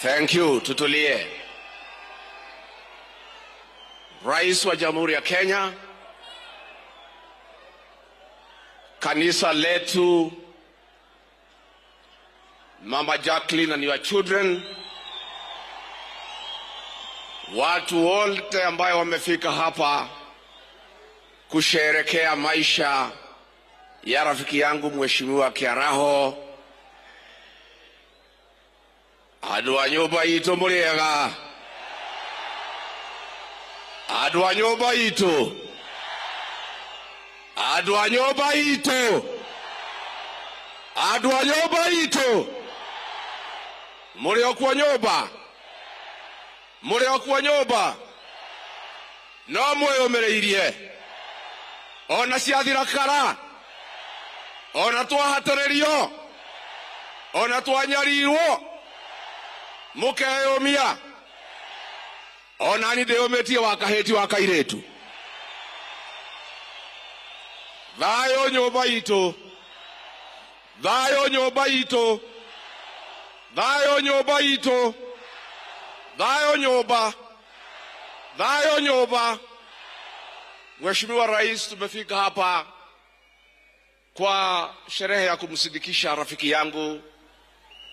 Thank you. Tutulie. Rais wa Jamhuri ya Kenya, kanisa letu, Mama Jacqueline and your children, watu wote ambao wamefika hapa kusherehekea maisha ya rafiki yangu Mheshimiwa Kiaraho. Andũ a nyũmba itũ mũrĩega. Andũ a nyũmba itũ. Andũ a nyũmba itũ. Andũ a nyũmba itũ. Mũrĩ o kwa nyũmba. Mũrĩ o kwa nyũmba. No mwĩyũmĩrĩirie. Ona ciathira kara. Ona twahatĩrĩrio. Ona twanyarirwo. Mukeyumia. Ona ni ndĩyũmĩtie wakahĩti wa kairĩtu. Thayũ nyũmba itũ. Thayũ nyũmba itũ. Thayũ nyũmba itũ. Thayũ nyũmba. Thayũ nyũmba. Mheshimiwa Rais, tumefika hapa kwa sherehe ya kumsindikisha rafiki yangu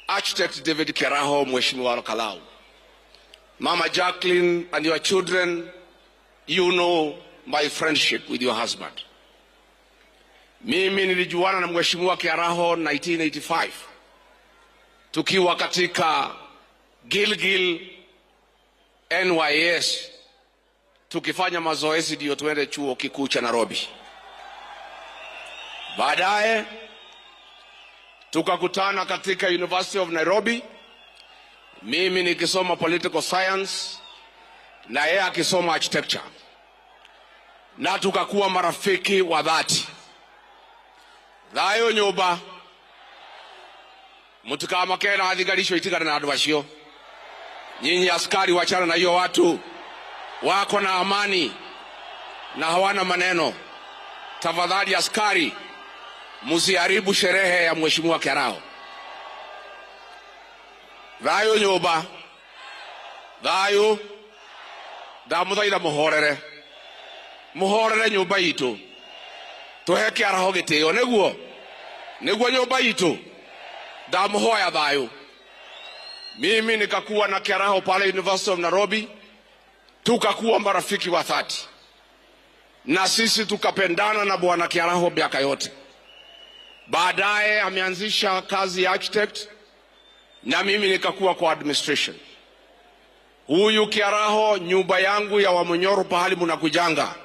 Architect David Kiaraho, Mheshimiwa Kalau. Mama Jacqueline and your children, you know my friendship with your husband. Mimi nilijuana na Mheshimiwa Kiaraho 1985. Tukiwa katika Gilgil NYS. Tukifanya mazoezi ndio tuende chuo kikuu cha Nairobi. Baadaye tukakutana katika University of Nairobi. Mimi nikisoma political science na yeye akisoma architecture. Na tukakuwa marafiki wa dhati. Thayũ nyũmba. Mutikamakena athigarisho itigana na andũ acio. Nyinyi askari wachana na hiyo watu. Wako na amani na hawana maneno. Tafadhali askari, musiharibu sherehe ya Mheshimiwa Kiaraho. Thayũ nyũmba. Thayũ. Ndamũthaitha mũhorere. Mũhorere nyũmba itũ. Tũhe Kiaraho gĩtĩo nĩguo. Nĩguo nyũmba itũ. Ndamũhoya thayũ. Mimi nikakuwa na Kiaraho pale University of Nairobi. Tukakuwa marafiki wa dhati. Na sisi tukapendana na Bwana Kiaraho miaka yote. Baadaye ameanzisha kazi ya architect na mimi nikakuwa kwa administration. Huyu Kiaraho, nyumba yangu ya Wamunyoro pahali mnakujanga,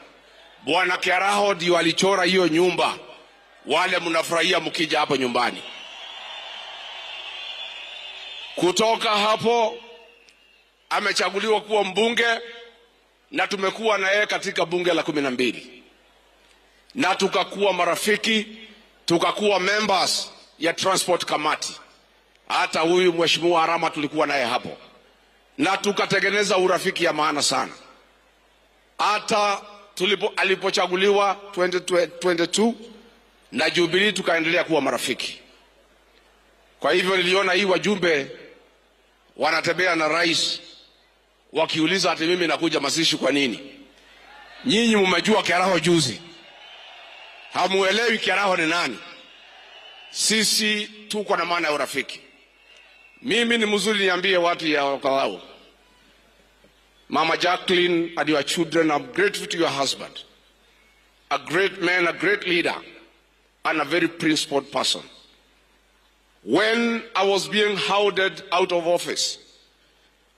Bwana Kiaraho ndio alichora hiyo nyumba. Wale mnafurahia mkija hapo nyumbani. Kutoka hapo amechaguliwa kuwa mbunge na tumekuwa na yeye katika bunge la 12. Na tukakuwa marafiki, tukakuwa members ya transport committee. Hata huyu Mheshimiwa Arama tulikuwa naye hapo. Na tukatengeneza urafiki ya maana sana. Hata alipochaguliwa 2022 na Jubilee tukaendelea kuwa marafiki. Kwa hivyo niliona hii wajumbe wanatembea na rais wakiuliza ati mimi nakuja mazishi kwa nini? Nyinyi mmejua Kiaraho juzi. Hamuelewi Kiaraho ni nani. Sisi tuko na maana ya urafiki. Mimi ni mzuri niambie watu ya Kalau. Mama Jacqueline and your children, I'm grateful to your husband. A great man, a great leader, and a very principled person. When I was being hounded out of office,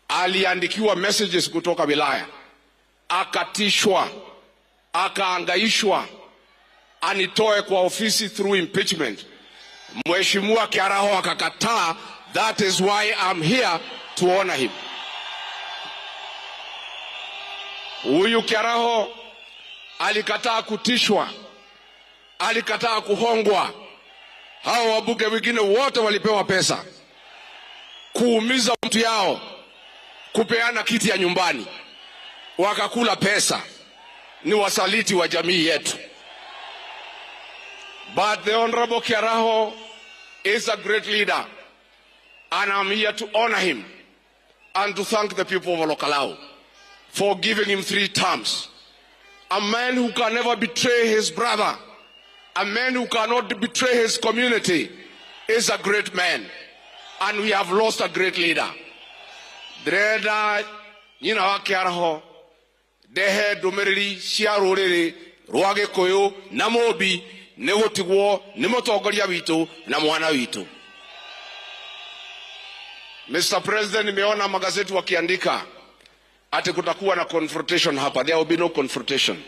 aliandikiwa messages kutoka wilaya. Akatishwa, akaangaishwa, anitoe kwa ofisi through impeachment. Mheshimiwa Kiaraho akakataa. That is why I'm here to honor him. Huyu Kiaraho alikataa kutishwa, alikataa kuhongwa. Hao wabunge wengine wote walipewa pesa kuumiza mtu yao, kupeana kiti ya nyumbani, wakakula pesa. Ni wasaliti wa jamii yetu. But the Honorable Kiaraho is a great leader, and I'm here to honor him and to thank the people of Olokalao for giving him 3 terms. A man who can never betray his brother, a man who cannot betray his community, is a great man. And we have lost a great leader. Dreda, you know, Akiaraho, Dehe, Domerili, Shiarore, Ruage Koyo, Namobi, Newotiwo, Nemotogoria Vito, Namwana Vito. Mr. President, nimeona magazeti wakiandika ati kutakuwa na confrontation hapa. There will be no confrontation.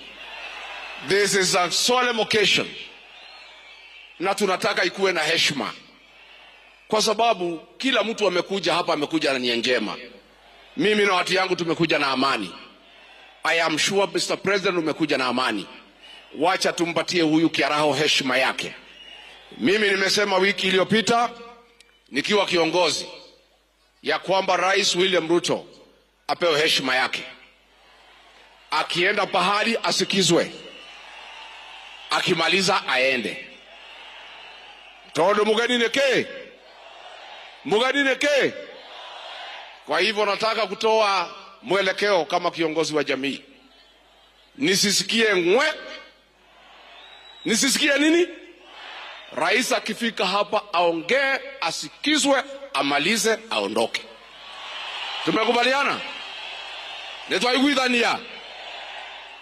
This is a solemn occasion. Na tunataka ikuwe na heshima. Kwa sababu kila mtu amekuja hapa amekuja na nia njema. Mimi na watu yangu tumekuja na amani. I am sure Mr. President umekuja na amani. Wacha tumpatie huyu Kiaraho heshima yake. Mimi nimesema wiki iliyopita nikiwa kiongozi ya kwamba Rais William Ruto apewe heshima yake. Akienda pahali asikizwe. Akimaliza aende. Todo mugani neke. Kwa hivyo nataka kutoa mwelekeo kama kiongozi wa jamii. Nisisikie ngwe. Nisisikie nini? Rais akifika hapa aongee, asikizwe, amalize, aondoke. Tumekubaliana?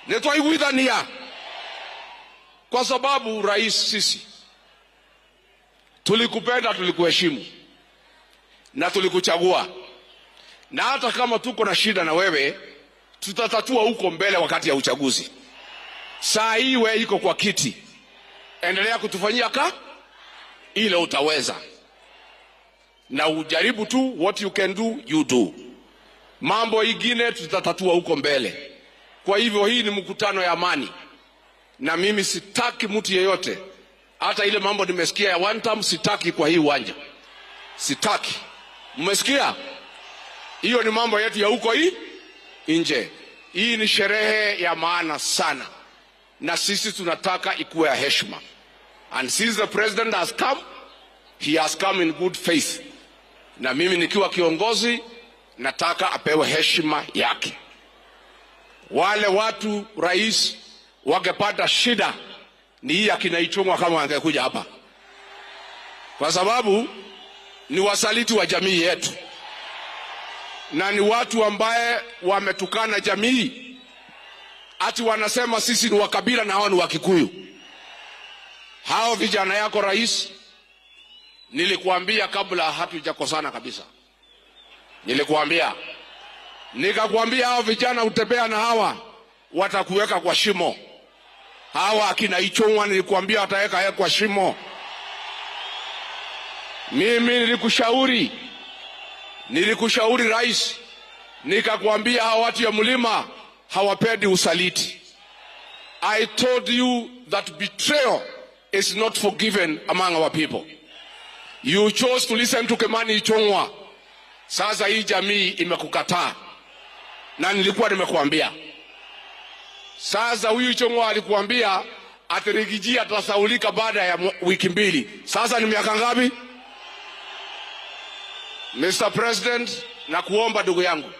Netwaiguithania. Kwa sababu rais, sisi tulikupenda, tulikuheshimu na tulikuchagua. Na hata kama tuko na shida na wewe, tutatatua huko mbele wakati ya uchaguzi. Saa hii wewe iko kwa kiti, endelea kutufanyia ile utaweza. Na ujaribu tu, what you can do, you do. Mambo ingine tutatatua huko mbele. Kwa hivyo hii ni mkutano ya amani. Na mimi sitaki mtu yeyote, hata ile mambo nimesikia ya one time, sitaki kwa hii uwanja. Sitaki. Mmesikia? Hiyo ni mambo yetu ya huko nje. Hii ni sherehe ya maana sana. Na sisi tunataka ikuwe ya heshima. And since the president has come, he has come in good faith. Na mimi nikiwa kiongozi, nataka apewe heshima yake. Wale watu rais wangepata shida ni hii akina Ichung'wa kama angekuja hapa. Kwa sababu ni wasaliti wa jamii yetu. Na ni watu ambaye wametukana jamii. Ati wanasema sisi ni wakabila na hao ni Wakikuyu. Hao vijana yako rais, nilikuambia kabla hatujakosana kabisa. Nikakwambia hao vijana utembea na hawa watakuweka kwa shimo. Hawa akina Ichung'wa nilikuambia wataweka kwa shimo. Mimi nilikushauri rais, nikakwambia hawa watu ya mlima hawapendi usaliti. I told you that betrayal is not forgiven among our people. You chose to listen to Kimani Ichung'wa. Sasa hii jamii imekukataa. Na nilikuwa nimekuambia. Sasa huyu Ichung'wa alikuambia atirigijia atasaulika baada ya wiki 2. Sasa ni miaka ngapi? Mr. President, nakuomba ndugu yangu.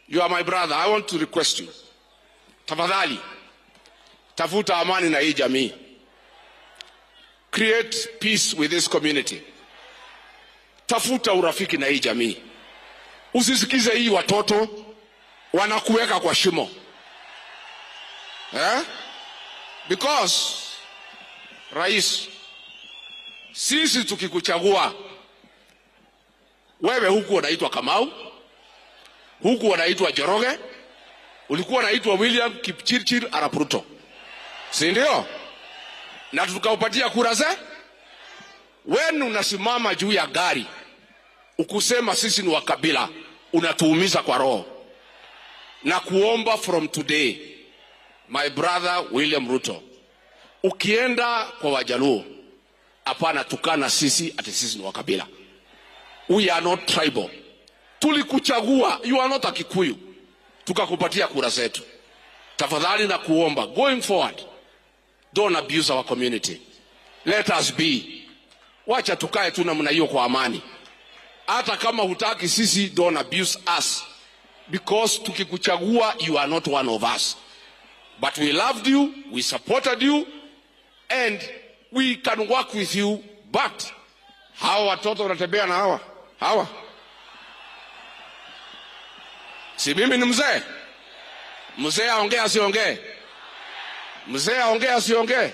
You are my brother. I want to request you. Tafadhali, tafuta amani na hii jamii. Create peace with this community. Tafuta urafiki na hii jamii. Usisikize hii watoto wanakuweka kwa shimo. Because rais, sisi tukikuchagua wewe, huku unaitwa Kamau, huku unaitwa Joroge, ulikuwa unaitwa William Kipchirchir Arap Ruto, si ndio? Na tukaupatia kura ze. Wewe unasimama juu ya gari ukusema sisi ni wakabila, unatuumiza kwa roho. Na kuomba from today, my brother William Ruto, ukienda kwa Wajaluo, hapana tukana sisi ati sisi ni wakabila. We are not tribal. Tulikuchagua, you are not a Kikuyu. Tukakupatia kura zetu. Tafadhali na kuomba, going forward, don't abuse our community. Let us be. Wacha tukae tu namna hiyo kwa amani. hata kama hutaki sisi, don't abuse us, because tukikuchagua you are not one of us, but we loved you, we supported you, and we can work with you. But hawa watoto wanatembea na hawa si mimi ni mzee? Mzee aongea asiongee? Mzee aongea asiongee?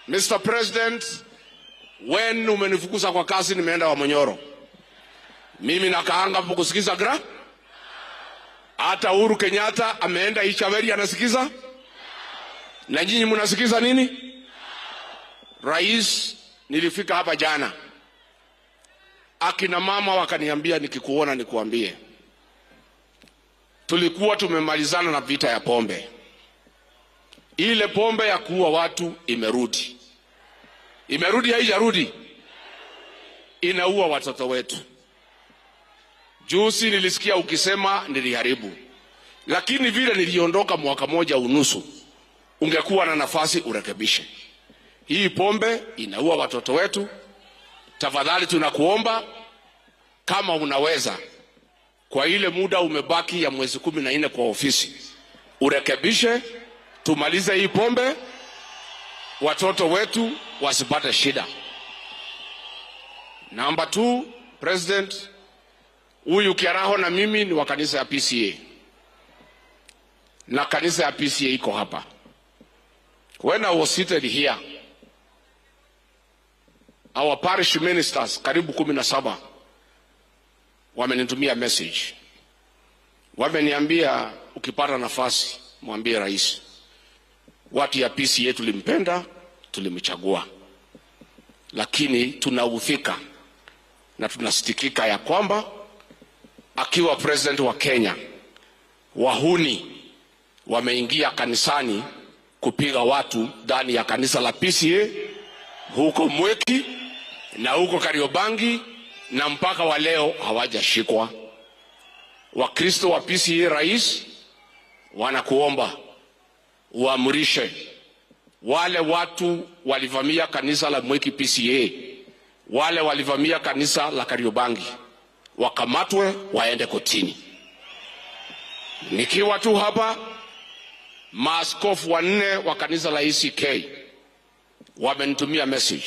Mr. President, when umenifukuza kwa kazi nimeenda Wamonyoro, mimi nakaanga hapo kusikiza hata Uhuru Kenyatta ameenda Ichaveri anasikiza, na nyinyi mnasikiza nini? Rais, nilifika hapa jana, akina mama wakaniambia nikikuona nikuambie, tulikuwa tumemalizana na vita ya pombe. Ile pombe ya kuua watu imerudi. Imerudi haijarudi? Inaua watoto wetu. Juzi nilisikia ukisema niliharibu, lakini vile niliondoka mwaka moja unusu, ungekuwa na nafasi urekebishe. Hii pombe inaua watoto wetu. Tafadhali tunakuomba, kama unaweza, kwa ile muda umebaki ya mwezi 14 kwa ofisi, urekebishe, tumalize hii pombe, watoto wetu wasipate shida. Number 2, President, huyu Kiaraho na mimi ni wa kanisa ya PCA, na kanisa ya PCA iko hapa. When I was seated here, our parish ministers karibu 17 wamenitumia message. Wameniambia ukipata nafasi mwambie rais, watu ya PCA tulimpenda, tulimchagua, lakini tunaudhika na tunasitikika ya kwamba akiwa president wa Kenya, wahuni wameingia kanisani kupiga watu ndani ya kanisa la PCA huko Mweki na huko Kariobangi, na mpaka wa leo hawajashikwa. Wakristo wa PCA, rais, wanakuomba uamrishe wale watu walivamia kanisa la Mweki PCA, wale walivamia kanisa la Kariobangi, wakamatwe waende kotini. Nikiwa tu hapa, maaskofu 4 wa kanisa la ACK wamenitumia message.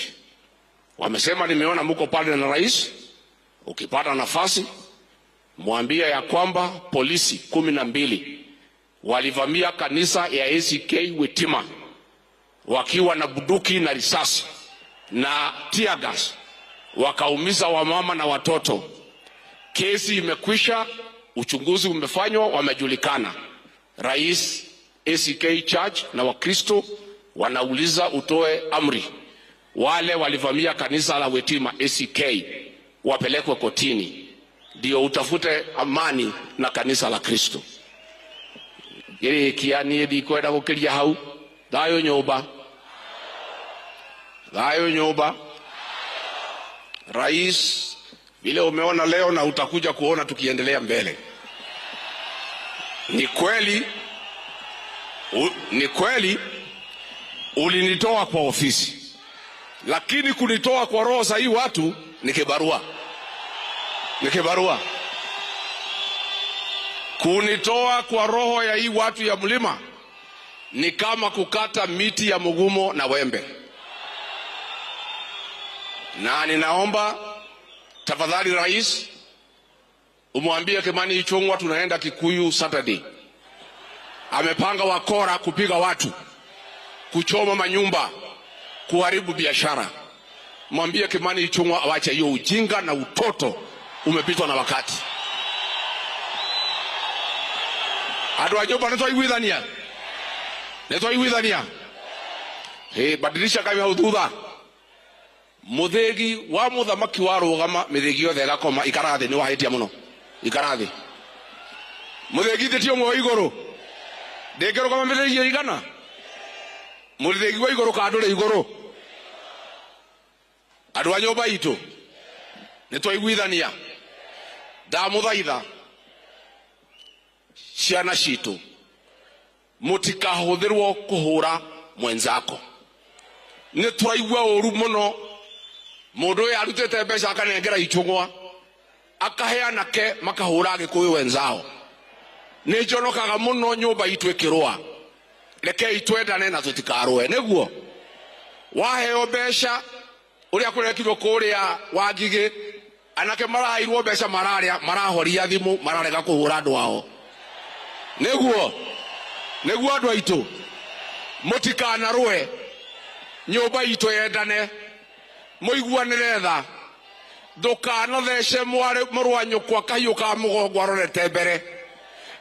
Wamesema nimeona mko pale na rais, ukipata nafasi mwambie ya kwamba polisi 12 walivamia kanisa ya ACK Witima wakiwa na bunduki na risasi na tear gas, wakaumiza wamama na watoto. Kesi imekwisha, uchunguzi umefanywa, wamejulikana. Rais, ACK Church na Wakristo wanauliza utoe amri, wale walivamia kanisa la Witima ACK wapelekwe kotini, ndio utafute amani na kanisa la Kristo. Gere kiani ndikwenda gukiria hau. Thayo nyumba, thayo nyumba. Rais, vile umeona leo na utakuja kuona tukiendelea mbele, ni kweli ulinitoa kwa ofisi, lakini kunitoa kwa roho za hii watu ni kibarua. Kunitoa kwa roho ya hii watu ya mlima ni kama kukata miti ya mugumo na wembe. Na ninaomba tafadhali rais, umwambie Kimani Ichung'wah tunaenda Kikuyu Saturday. Amepanga wakora kupiga watu, kuchoma manyumba, kuharibu biashara. Mwambie Kimani Ichung'wah awache hiyo ujinga na utoto, umepitwa na wakati. Adu ajoba neto igwithania. Badilisha kama hududha. Muthegi wa muthamaki wa rugama mithegi yothe igakoma ikarathi ni wahitia muno. Ikarathi. Muthegi titio mwe iguru. Ndengero kama mithegi igana. Muthegi wa iguru ka ndure iguru. Adu anyoba itu. Neto igwithania. Ndamuthaitha ciana citu mutikahuthirwo kuhura mwenzako. Ni turaigua uru muno mundu ya arutete mbeca akanengera ichungwa akaheana ke makahura gikuyu wenzao ni njonokaga muno nyumba itu ikirwa reke itwendane na tutikarwe niguo waheo mbeca uria kurekirwo kuria wangige anake marairwo mbeca marahoria thimu mararega kuhura andu ao niguo andu aitu mutikanarwe nyumba itu yendane muiguanire tha ndukanathece mũrũ wa nyũkwa kahiũ ka mũgongo arorete mbere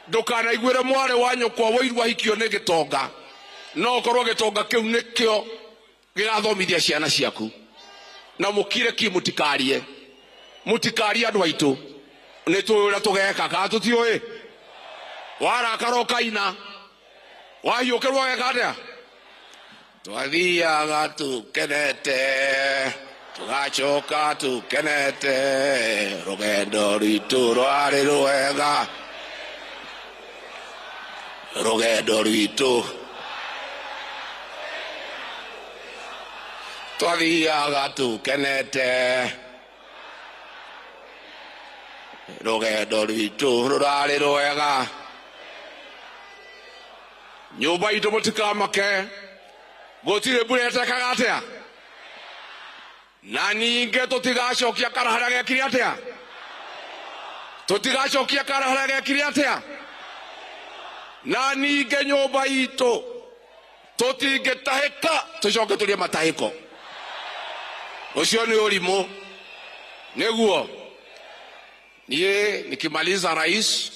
ndukanaiguĩre mwarĩ wa nyũkwa woirwo ahikio nĩ gĩtonga no korwo gĩtonga kĩu nĩkĩo gĩgathomithia ciana ciaku na mũkire ki mũtikarie andũ aitũ nĩ tũĩ ũrĩa tũgeka kana tũtiũĩ warakara ũkaina wahiũkĩrwo weka atĩa twathiaga tũkenete tugacoka tukenete rugendo rwitũ rwarĩ rwega rugendo rwitũ twathiaga tukenete rugendo rwitũ rũrarĩ rwega nyũmba itũ mũtikamake gũtirĩ mbura ĩtekaga atĩa na ninge tutigacokia karahara gekire atia tutigacokia karahara gekire atia na ninge nyumba itu tutingetahika tucoke turie matahiko ucio ni urimu niguo nie nikimaliza rais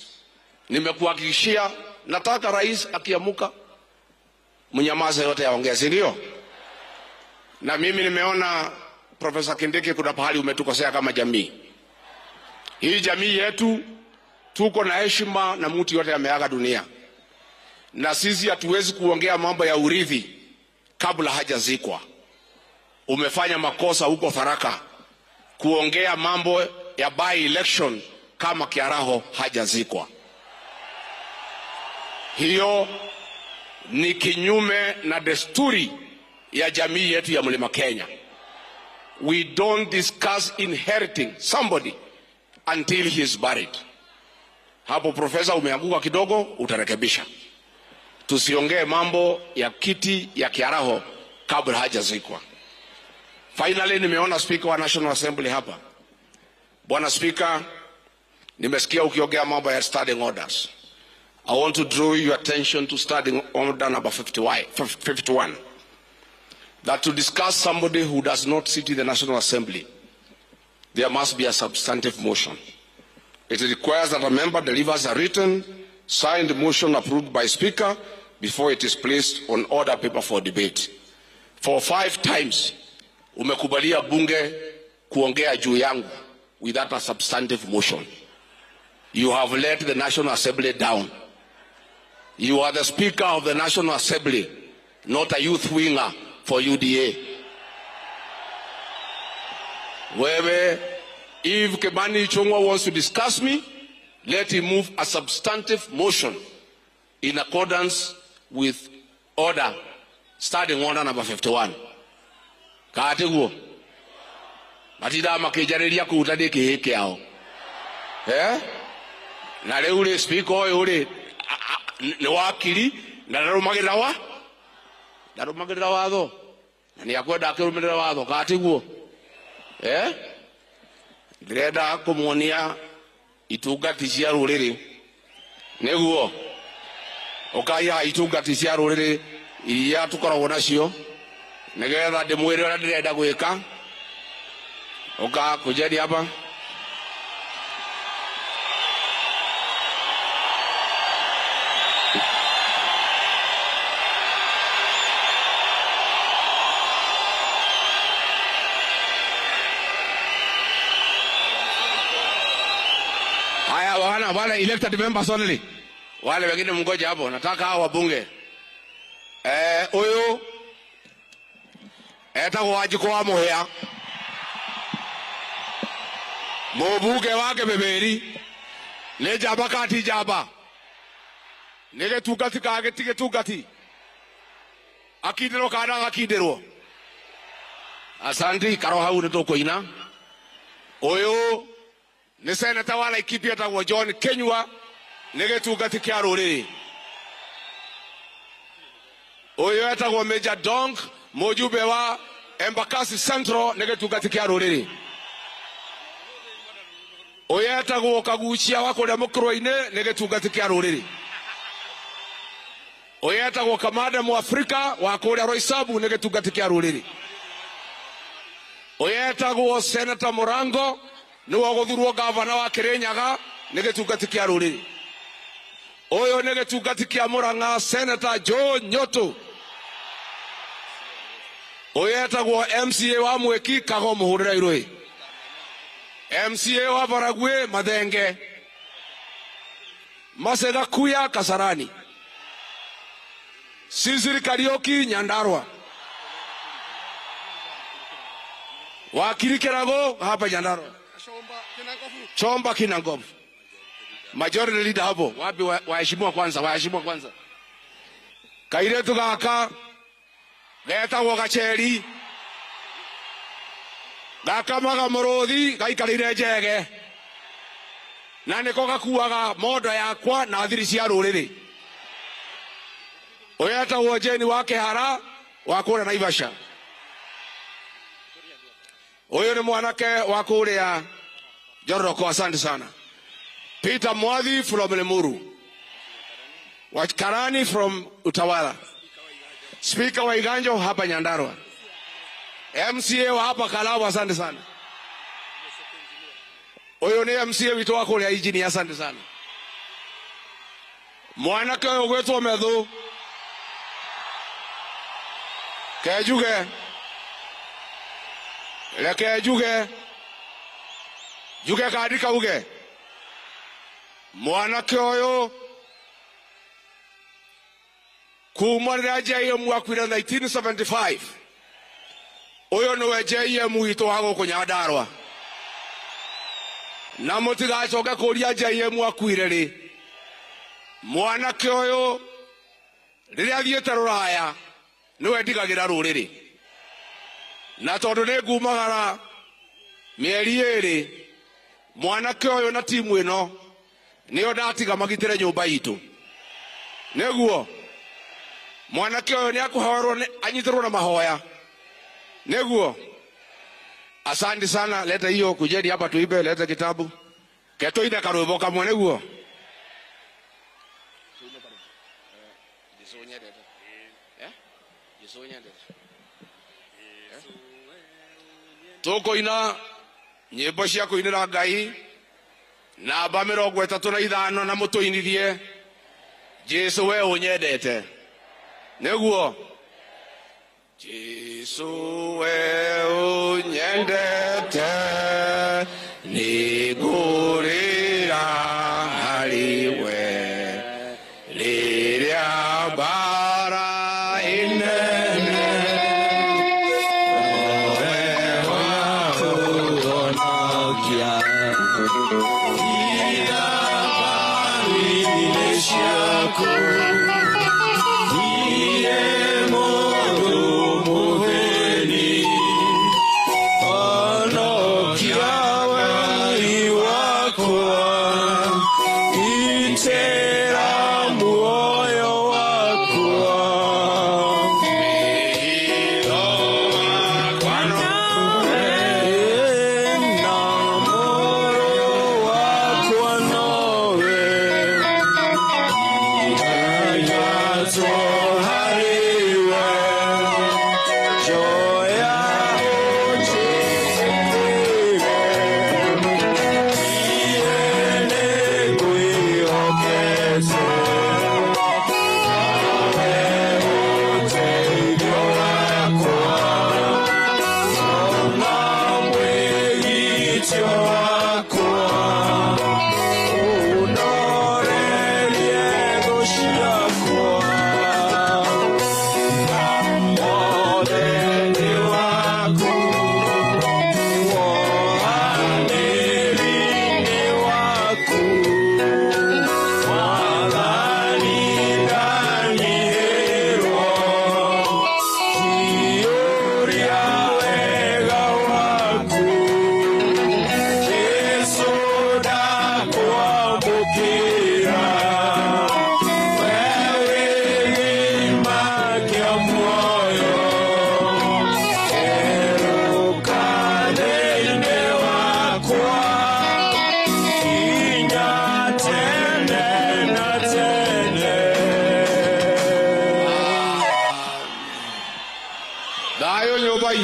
nimekuhakikishia nataka rais akiamuka mnyamaza yote yaongea si ndio na mimi nimeona Profesa Kindiki kuna pahali umetukosea kama jamii. Hii jamii yetu tuko na heshima na mtu yote ameaga dunia. Na sisi hatuwezi kuongea mambo ya urithi kabla hajazikwa. Umefanya makosa huko Tharaka kuongea mambo ya by election kama Kiaraho hajazikwa. Hiyo ni kinyume na desturi ya jamii yetu ya Mlima Kenya. We don't discuss inheriting somebody until he is buried. Hapo profesa umeanguka kidogo, utarekebisha. Tusiongee mambo ya kiti ya Kiaraho kabla hajazikwa. Finally nimeona speaker wa National Assembly hapa. Bwana Speaker, nimesikia ukiongea mambo ya standing orders. I want to draw your attention to standing order number 51. That to discuss somebody who does not sit in the National Assembly, there must be a substantive motion. It requires that a member delivers a written, signed motion approved by Speaker before it is placed on order paper for debate. For 5 times, umekubalia bunge kuongea juu yangu without a substantive motion. You have let the National Assembly down. You are the Speaker of the National Assembly, not a youth winger for UDA. Wewe, if Kimani Ichung'wah wants to discuss me, let him move a substantive motion in accordance with order, starting order number 51. Kaate guo. Matida makijariria kuutani kiheke yao. Na leo ule speaker ule ni wakili na ndarumagira wa ndarumagira watho na ni akwenda akirumirira watho kaate guo ndirenda kumuonia itungati cia ruriri niguo ukaiha itungati cia ruriri iria tukoragwo nacio nigetha ndimwire uria ndirenda gwika uka kujeni hapa wale elected members only. Wale wengine mngoja hapo. Nataka hao wabunge. Huyu etagwo Wanjikũ wa Mũhĩa. Mũbunge wake Mĩmĩri. Nĩ njamba kati njamba. Nĩ gĩtungati ka gĩtigĩtungati. Akindĩrwo kana gakindĩrwo. Asanti karo hau ni tukuina. Uyu ni seneta wa Laikipia etagwo John Kenyua ni gitungati kia ruriri. Uyu etagwo Major Dong mujumbe wa Embakasi Central ni gitungati kia ruriri. Uyu etagwo Kagucia wa kuria Mukurwa-ini ni gitungati kia ruriri. Uyu etagwo Kamande Muafrika wa kuria Roysambu ni gitungati kia ruriri. Uyu etagwo Senator Murango ni wa guthurwo gavana wa Kirinyaga ni gitungati kia ruriri. Uyu ni gitungati kia Murang'a Senator Joe Nyoto. Uyu etagwo MCA wa Mweki Kago Muhurira Irui. MCA wa Baragwe Mathenge. Masega Kuya Kasarani. Sisiri Karioki Nyandarua. Wakili Kirago hapa Nyandarua. Chomba Kinangofu. Majority leader hapo. Wapi waheshimiwa kwanza, waheshimiwa kwanza. Kairetu gaka getagwo Gacheri. Gaka maga Muruthi gaikarire Njege. Na niko gakuaga mondo yakwa na thiri cia ruriri. Uyu etagwo Jeni wa Kihara wa kuria Naivasha. Uyu ni mwanake wa kuria Joroko, asante sana. Peter Mwadhi from Lemuru. Karani from Utawala. Speaker wa Iganjo hapa Nyandarua. MCA wa hapa Kalawa, asante sana. Uyu ni MCA witu wa kuria Ijini, asante sana. Mwanake uyu gwetwo Methu Kejuge. Leke Juge. Juge kaandika uge. Mwanake uyu kuma rĩrĩa JM akwire 1975. Uyu niwe JM witu wa gũkũ Nyandarua. Na mũtigacoke kũria JM akwire rĩ. Mwanake uyu rĩrĩa athiĩte Rũraya niwe ndigagĩra rũrĩrĩ. Na tondu nĩ ngumagara mĩeri ĩrĩ, mwanake ũyũ na timu ĩno nĩo ndatiga magitĩre nyũmba itũ. Nĩguo mwanake ũyũ nĩ akũhoerwo anyitĩrwo na mahoya. Nĩguo asante sana, leta hiyo kujeni hapa tuibe, leta kitabu ketoine karwĩmbo kamwe. Nĩguo tukoina nyimbo cia kuinira Ngai namba 35 na mutuinithie Jesu we unyendete. Nĩguo Jesu we unyendete nĩngũrĩra harĩwe rĩrĩa mbara ĩnene Okay.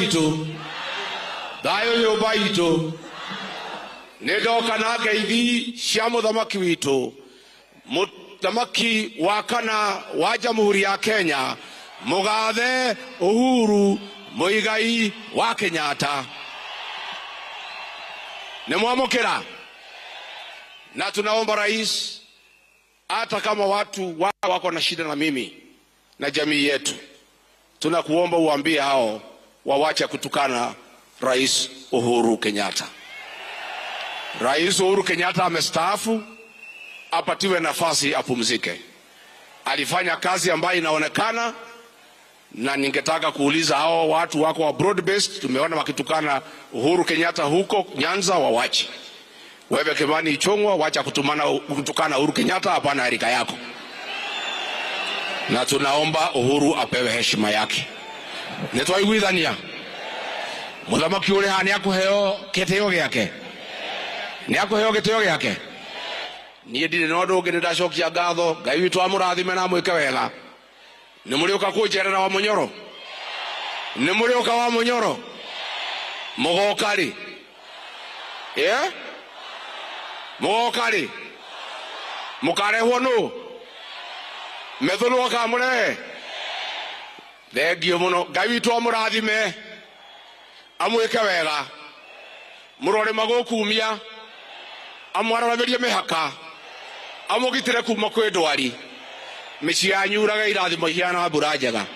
itu thayo nyumba itu nidoka na ngeithi cia muthamaki witu muthamaki wa kana wa Jamhuri ya Kenya Mugathe Uhuru Muigai wa Kenyatta. Nimwamukira na tunaomba rais, hata kama watu wako na shida na mimi na jamii yetu, tunakuomba uambie hao wawache kutukana Rais Uhuru Kenyatta. Rais Uhuru Kenyatta amestaafu, apatiwe nafasi apumzike. Alifanya kazi ambayo inaonekana, na ningetaka kuuliza hao watu wako wa broad based, tumeona wakitukana Uhuru Kenyatta huko Nyanza, wawache. Wewe Kimani Ichung'wa, wacha kutukana Uhuru Kenyatta, hapana harika yako. Na tunaomba Uhuru apewe heshima yake. Nitwaiguithania muthamaki uri ha ni akuheo gitio giake, ni akuheo gitio giake. Nie ndire no ndungi ndacokia ngatho, Ngai witu amurathime na mwike wega. Ni murioka kunjerera wa Munyoro, ni murioka wa Munyoro mugokari mugokari mukarehwo nu methulu akamure. Thengio muno, Ngai witu amurathime amwike wega, murore magukumia, amwararabirie mihaka, amugitire kuma kwi ndwari, micii yanyu uraga irathimo hiana mbura njega.